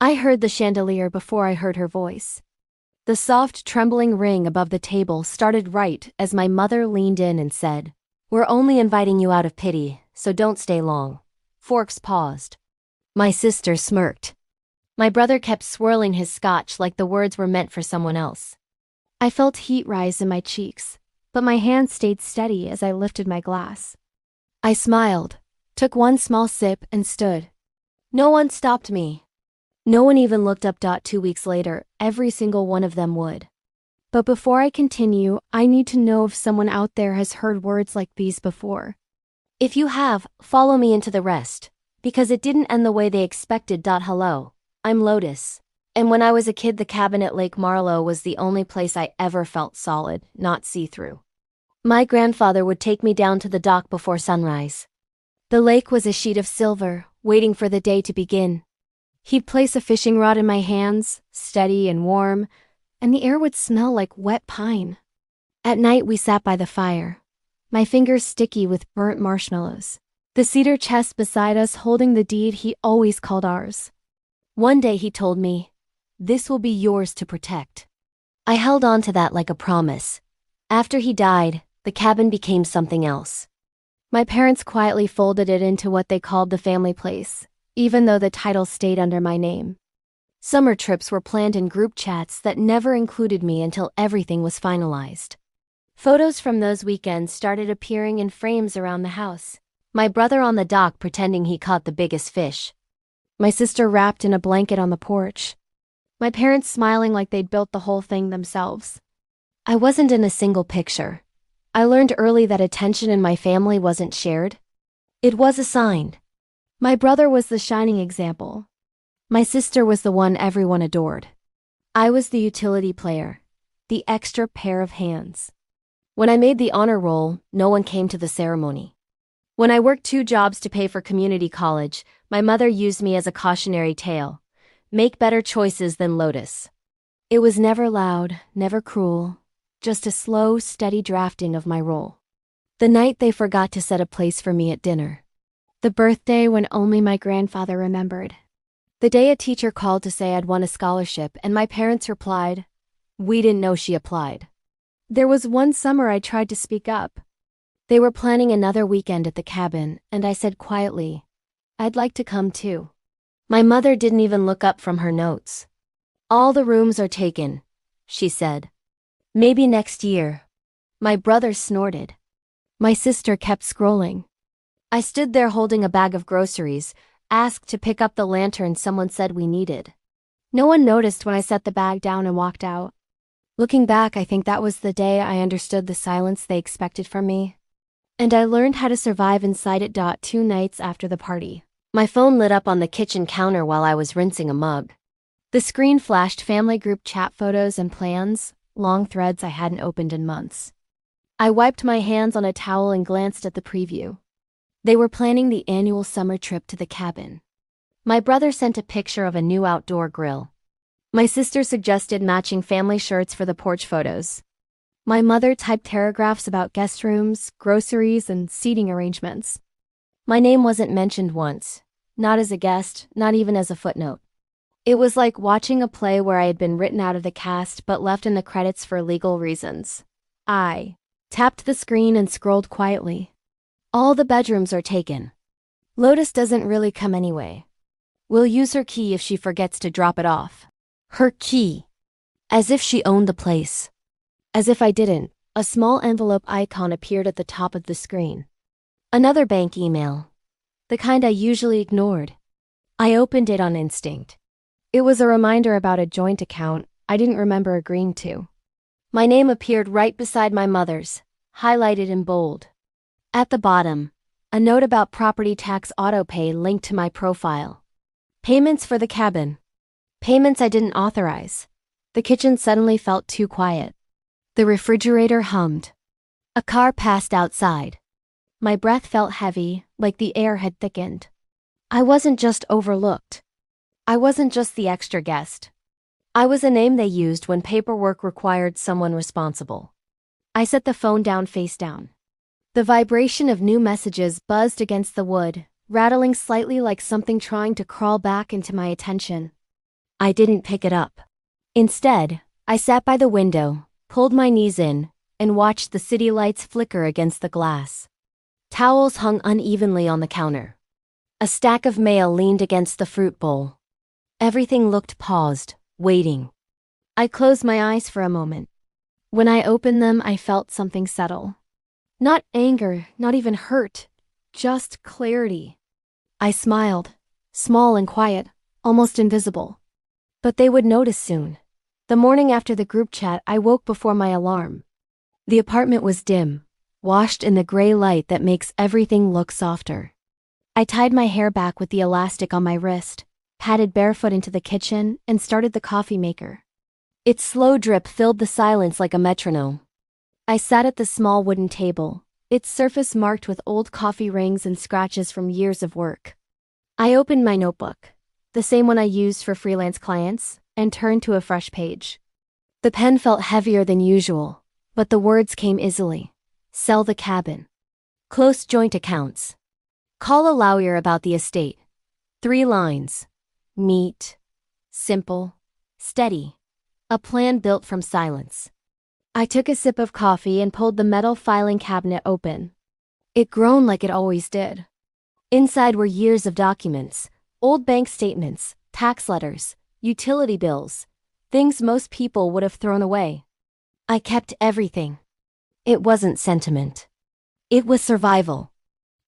I heard the chandelier before I heard her voice. The soft, trembling ring above the table started right as my mother leaned in and said, "We're only inviting you out of pity, so don't stay long." Forks paused. My sister smirked. My brother kept swirling his scotch like the words were meant for someone else. I felt heat rise in my cheeks, but my hand stayed steady as I lifted my glass. I smiled, took one small sip, and stood. No one stopped me. No one even looked up. 2 weeks later, every single one of them would. But before I continue, I need to know if someone out there has heard words like these before. If you have, follow me into the rest, because it didn't end the way they expected. Hello, I'm Lotus. And when I was a kid, the cabin at Lake Marlowe was the only place I ever felt solid, not see-through. My grandfather would take me down to the dock before sunrise. The lake was a sheet of silver, waiting for the day to begin. He'd place a fishing rod in my hands, steady and warm, and the air would smell like wet pine. At night we sat by the fire, my fingers sticky with burnt marshmallows, the cedar chest beside us holding the deed he always called ours. One day he told me, "This will be yours to protect." I held on to that like a promise. After he died, the cabin became something else. My parents quietly folded it into what they called the family place, even though the title stayed under my name. Summer trips were planned in group chats that never included me until everything was finalized. Photos from those weekends started appearing in frames around the house. My brother on the dock pretending he caught the biggest fish. My sister wrapped in a blanket on the porch. My parents smiling like they'd built the whole thing themselves. I wasn't in a single picture. I learned early that attention in my family wasn't shared. It was assigned. My brother was the shining example. My sister was the one everyone adored. I was the utility player, the extra pair of hands. When I made the honor roll, no one came to the ceremony. When I worked 2 jobs to pay for community college, my mother used me as a cautionary tale. Make better choices than Lotus. It was never loud, never cruel, just a slow, steady drafting of my role. The night they forgot to set a place for me at dinner. The birthday when only my grandfather remembered. The day a teacher called to say I'd won a scholarship and my parents replied, "We didn't know she applied." There was one summer I tried to speak up. They were planning another weekend at the cabin, and I said quietly, "I'd like to come too." My mother didn't even look up from her notes. "All the rooms are taken," she said. "Maybe next year." My brother snorted. My sister kept scrolling. I stood there holding a bag of groceries, asked to pick up the lantern someone said we needed. No one noticed when I set the bag down and walked out. Looking back, I think that was the day I understood the silence they expected from me. And I learned how to survive inside it. 2 nights after the party, my phone lit up on the kitchen counter while I was rinsing a mug. The screen flashed family group chat photos and plans, long threads I hadn't opened in months. I wiped my hands on a towel and glanced at the preview. They were planning the annual summer trip to the cabin. My brother sent a picture of a new outdoor grill. My sister suggested matching family shirts for the porch photos. My mother typed paragraphs about guest rooms, groceries, and seating arrangements. My name wasn't mentioned once, not as a guest, not even as a footnote. It was like watching a play where I had been written out of the cast but left in the credits for legal reasons. I tapped the screen and scrolled quietly. All the bedrooms are taken. Lotus doesn't really come anyway. We'll use her key if she forgets to drop it off. Her key. As if she owned the place. As if I didn't, a small envelope icon appeared at the top of the screen. Another bank email. The kind I usually ignored. I opened it on instinct. It was a reminder about a joint account I didn't remember agreeing to. My name appeared right beside my mother's, highlighted in bold. At the bottom, a note about property tax autopay linked to my profile. Payments for the cabin. Payments I didn't authorize. The kitchen suddenly felt too quiet. The refrigerator hummed. A car passed outside. My breath felt heavy, like the air had thickened. I wasn't just overlooked. I wasn't just the extra guest. I was a name they used when paperwork required someone responsible. I set the phone down face down. The vibration of new messages buzzed against the wood, rattling slightly like something trying to crawl back into my attention. I didn't pick it up. Instead, I sat by the window, pulled my knees in, and watched the city lights flicker against the glass. Towels hung unevenly on the counter. A stack of mail leaned against the fruit bowl. Everything looked paused, waiting. I closed my eyes for a moment. When I opened them, I felt something settle. Not anger, not even hurt, just clarity. I smiled, small and quiet, almost invisible. But they would notice soon. The morning after the group chat, I woke before my alarm. The apartment was dim, washed in the gray light that makes everything look softer. I tied my hair back with the elastic on my wrist, padded barefoot into the kitchen, and started the coffee maker. Its slow drip filled the silence like a metronome. I sat at the small wooden table, its surface marked with old coffee rings and scratches from years of work. I opened my notebook, the same one I used for freelance clients, and turned to a fresh page. The pen felt heavier than usual, but the words came easily. Sell the cabin. Close joint accounts. Call a lawyer about the estate. 3 lines. Neat. Simple. Steady. A plan built from silence. I took a sip of coffee and pulled the metal filing cabinet open. It groaned like it always did. Inside were years of documents, old bank statements, tax letters, utility bills, things most people would have thrown away. I kept everything. It wasn't sentiment. It was survival.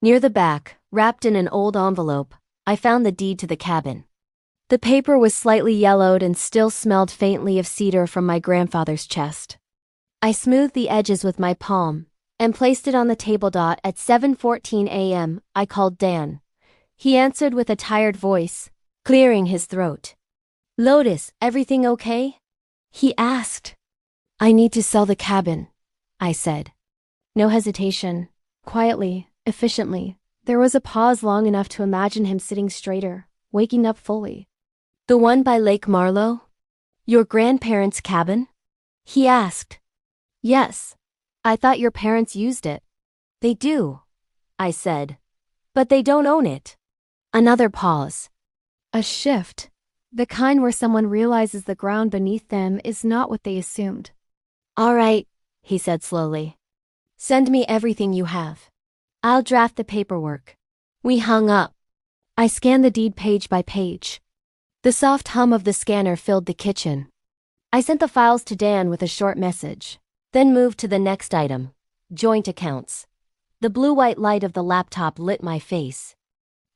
Near the back, wrapped in an old envelope, I found the deed to the cabin. The paper was slightly yellowed and still smelled faintly of cedar from my grandfather's chest. I smoothed the edges with my palm and placed it on the table. At 7:14 a.m., I called Dan. He answered with a tired voice, clearing his throat. "Lotus, everything okay?" he asked. "I need to sell the cabin," I said. No hesitation. Quietly, efficiently. There was a pause long enough to imagine him sitting straighter, waking up fully. "The one by Lake Marlowe? Your grandparents' cabin?" he asked. "Yes. I thought your parents used it." "They do," I said. "But they don't own it." Another pause. A shift. The kind where someone realizes the ground beneath them is not what they assumed. "All right," he said slowly. "Send me everything you have. I'll draft the paperwork." We hung up. I scanned the deed page by page. The soft hum of the scanner filled the kitchen. I sent the files to Dan with a short message, then moved to the next item, joint accounts. The blue-white light of the laptop lit my face.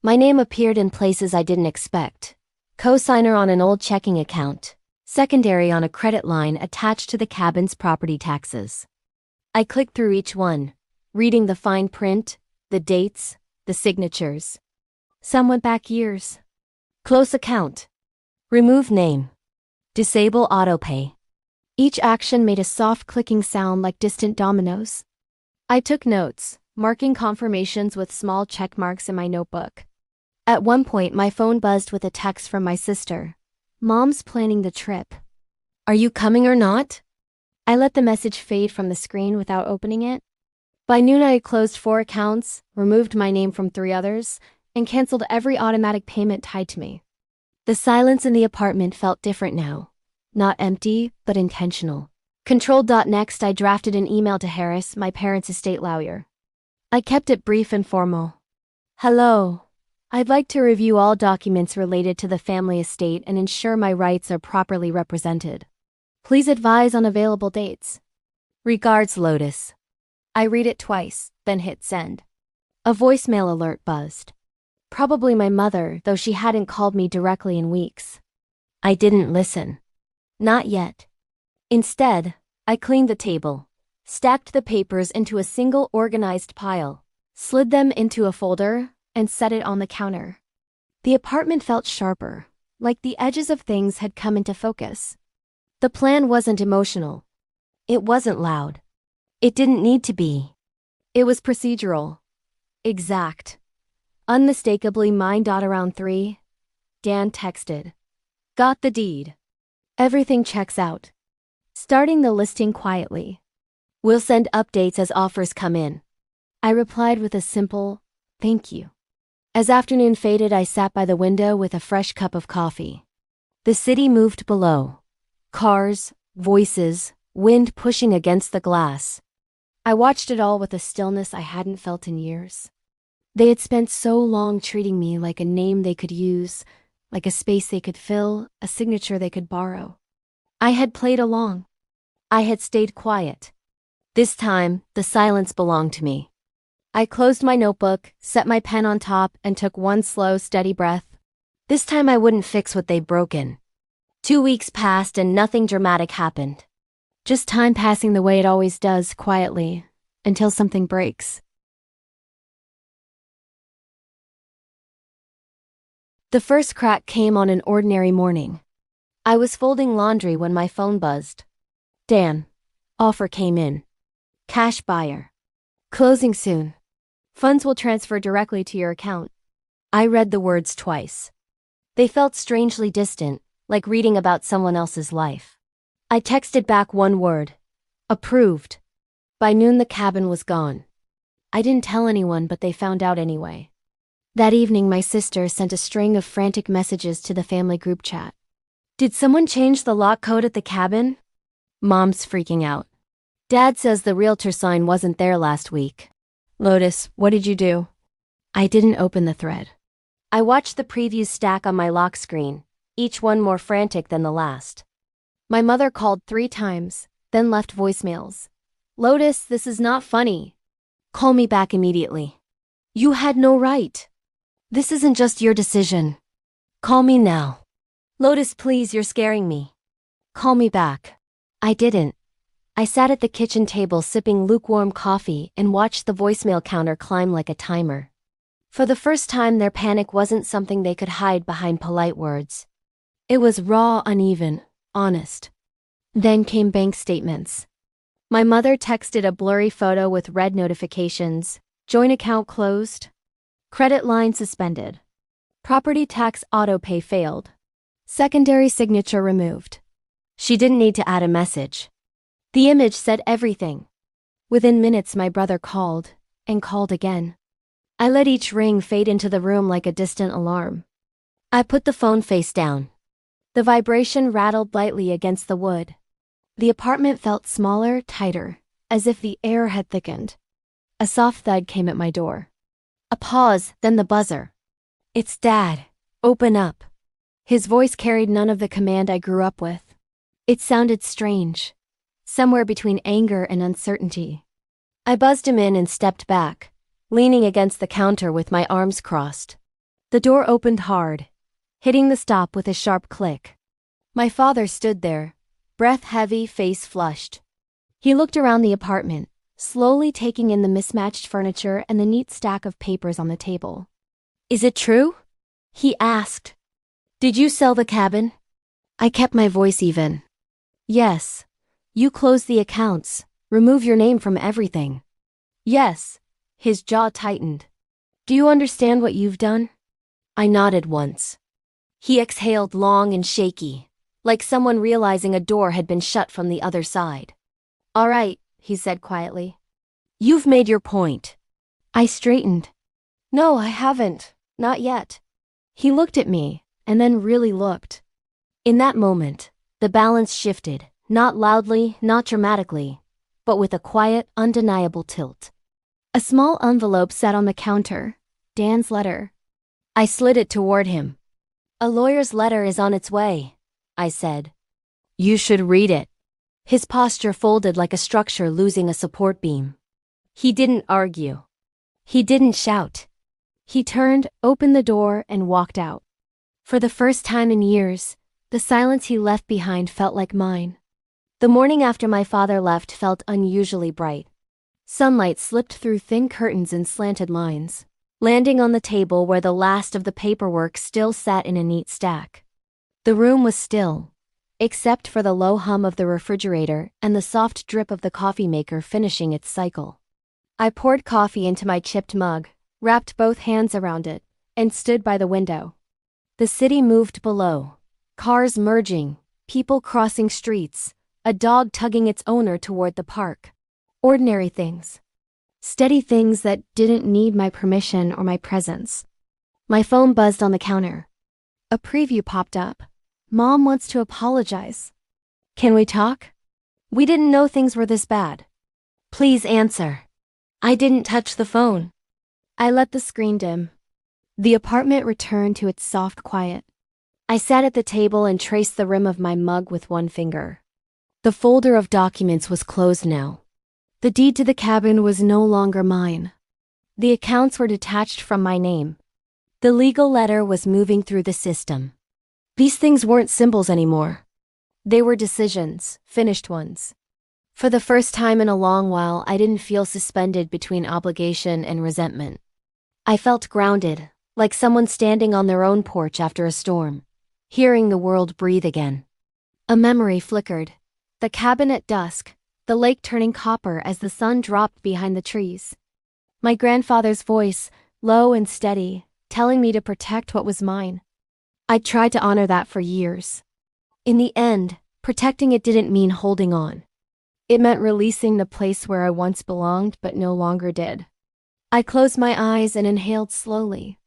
My name appeared in places I didn't expect. Co-signer on an old checking account, secondary on a credit line attached to the cabin's property taxes. I clicked through each one, reading the fine print, the dates, the signatures. Some went back years. Close account. Remove name. Disable autopay. Each action made a soft clicking sound like distant dominoes. I took notes, marking confirmations with small check marks in my notebook. At one point, my phone buzzed with a text from my sister. "Mom's planning the trip. Are you coming or not?" I let the message fade from the screen without opening it. By noon, I had closed 4 accounts, removed my name from 3 others, and canceled every automatic payment tied to me. The silence in the apartment felt different now. Not empty, but intentional. Controlled. Next, I drafted an email to Harris, my parents' estate lawyer. I kept it brief and formal. "Hello. I'd like to review all documents related to the family estate and ensure my rights are properly represented. Please advise on available dates. Regards, Lotus." I read it twice, then hit send. A voicemail alert buzzed. Probably my mother, though she hadn't called me directly in weeks. I didn't listen. Not yet. Instead, I cleaned the table, stacked the papers into a single organized pile, slid them into a folder, and set it on the counter. The apartment felt sharper, like the edges of things had come into focus. The plan wasn't emotional. It wasn't loud. It didn't need to be. It was procedural. Exact. Unmistakably mine. Around 3, Dan texted. "Got the deed. Everything checks out." Starting the listing quietly. "We'll send updates as offers come in." I replied with a simple, "Thank you." As afternoon faded, I sat by the window with a fresh cup of coffee. The city moved below. Cars, voices, wind pushing against the glass. I watched it all with a stillness I hadn't felt in years. They had spent so long treating me like a name they could use, like a space they could fill, a signature they could borrow. I had played along. I had stayed quiet. This time, the silence belonged to me. I closed my notebook, set my pen on top, and took one slow, steady breath. This time I wouldn't fix what they'd broken. 2 weeks passed and nothing dramatic happened. Just time passing the way it always does, quietly, until something breaks. The first crack came on an ordinary morning. I was folding laundry when my phone buzzed. Dan. Offer came in. Cash buyer. Closing soon. Funds will transfer directly to your account. I read the words twice. They felt strangely distant, like reading about someone else's life. I texted back one word. Approved. By noon the cabin was gone. I didn't tell anyone, but they found out anyway. That evening my sister sent a string of frantic messages to the family group chat. Did someone change the lock code at the cabin? Mom's freaking out. Dad says the realtor sign wasn't there last week. Lotus, what did you do? I didn't open the thread. I watched the previews stack on my lock screen, each one more frantic than the last. My mother called 3 times, then left voicemails. Lotus, this is not funny. Call me back immediately. You had no right. This isn't just your decision. Call me now. Lotus, please, you're scaring me. Call me back. I didn't. I sat at the kitchen table sipping lukewarm coffee and watched the voicemail counter climb like a timer. For the first time, their panic wasn't something they could hide behind polite words. It was raw, uneven, honest. Then came bank statements. My mother texted a blurry photo with red notifications. Joint account closed. Credit line suspended. Property tax autopay failed. Secondary signature removed. She didn't need to add a message. The image said everything. Within minutes, my brother called, and called again. I let each ring fade into the room like a distant alarm. I put the phone face down. The vibration rattled lightly against the wood. The apartment felt smaller, tighter, as if the air had thickened. A soft thud came at my door. A pause, then the buzzer. It's Dad. Open up. His voice carried none of the command I grew up with. It sounded strange, somewhere between anger and uncertainty. I buzzed him in and stepped back, leaning against the counter with my arms crossed. The door opened hard, hitting the stop with a sharp click. My father stood there, breath heavy, face flushed. He looked around the apartment, slowly taking in the mismatched furniture and the neat stack of papers on the table. Is it true? He asked. Did you sell the cabin? I kept my voice even. Yes. You closed the accounts, remove your name from everything. Yes. His jaw tightened. Do you understand what you've done? I nodded once. He exhaled long and shaky, like someone realizing a door had been shut from the other side. All right, he said quietly. You've made your point. I straightened. No, I haven't. Not yet. He looked at me, and then really looked. In that moment, the balance shifted, not loudly, not dramatically, but with a quiet, undeniable tilt. A small envelope sat on the counter, Dan's letter. I slid it toward him. A lawyer's letter is on its way, I said. You should read it. His posture folded like a structure losing a support beam. He didn't argue. He didn't shout. He turned, opened the door, and walked out. For the first time in years, the silence he left behind felt like mine. The morning after my father left felt unusually bright. Sunlight slipped through thin curtains and slanted lines, landing on the table where the last of the paperwork still sat in a neat stack. The room was still, except for the low hum of the refrigerator and the soft drip of the coffee maker finishing its cycle. I poured coffee into my chipped mug, wrapped both hands around it, and stood by the window. The city moved below, cars merging, people crossing streets, a dog tugging its owner toward the park. Ordinary things. Steady things that didn't need my permission or my presence. My phone buzzed on the counter. A preview popped up. Mom wants to apologize. Can we talk? We didn't know things were this bad. Please answer. I didn't touch the phone. I let the screen dim. The apartment returned to its soft quiet. I sat at the table and traced the rim of my mug with one finger. The folder of documents was closed now. The deed to the cabin was no longer mine. The accounts were detached from my name. The legal letter was moving through the system. These things weren't symbols anymore. They were decisions, finished ones. For the first time in a long while, I didn't feel suspended between obligation and resentment. I felt grounded, like someone standing on their own porch after a storm, hearing the world breathe again. A memory flickered. The cabin at dusk, the lake turning copper as the sun dropped behind the trees. My grandfather's voice, low and steady, telling me to protect what was mine. I'd tried to honor that for years. In the end, protecting it didn't mean holding on. It meant releasing the place where I once belonged but no longer did. I closed my eyes and inhaled slowly.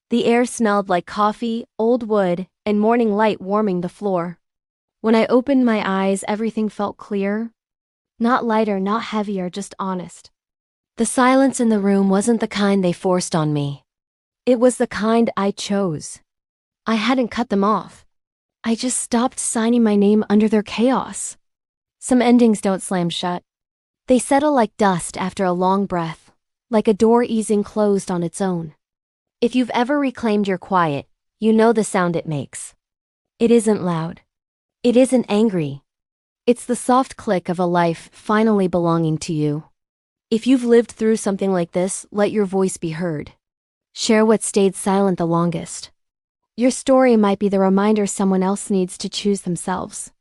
The air smelled like coffee, old wood, and morning light warming the floor. When I opened my eyes, everything felt clear. Not lighter, not heavier, just honest. The silence in the room wasn't the kind they forced on me. It was the kind I chose. I hadn't cut them off. I just stopped signing my name under their chaos. Some endings don't slam shut. They settle like dust after a long breath, like a door easing closed on its own. If you've ever reclaimed your quiet, you know the sound it makes. It isn't loud. It isn't angry. It's the soft click of a life finally belonging to you. If you've lived through something like this, let your voice be heard. Share what stayed silent the longest. Your story might be the reminder someone else needs to choose themselves.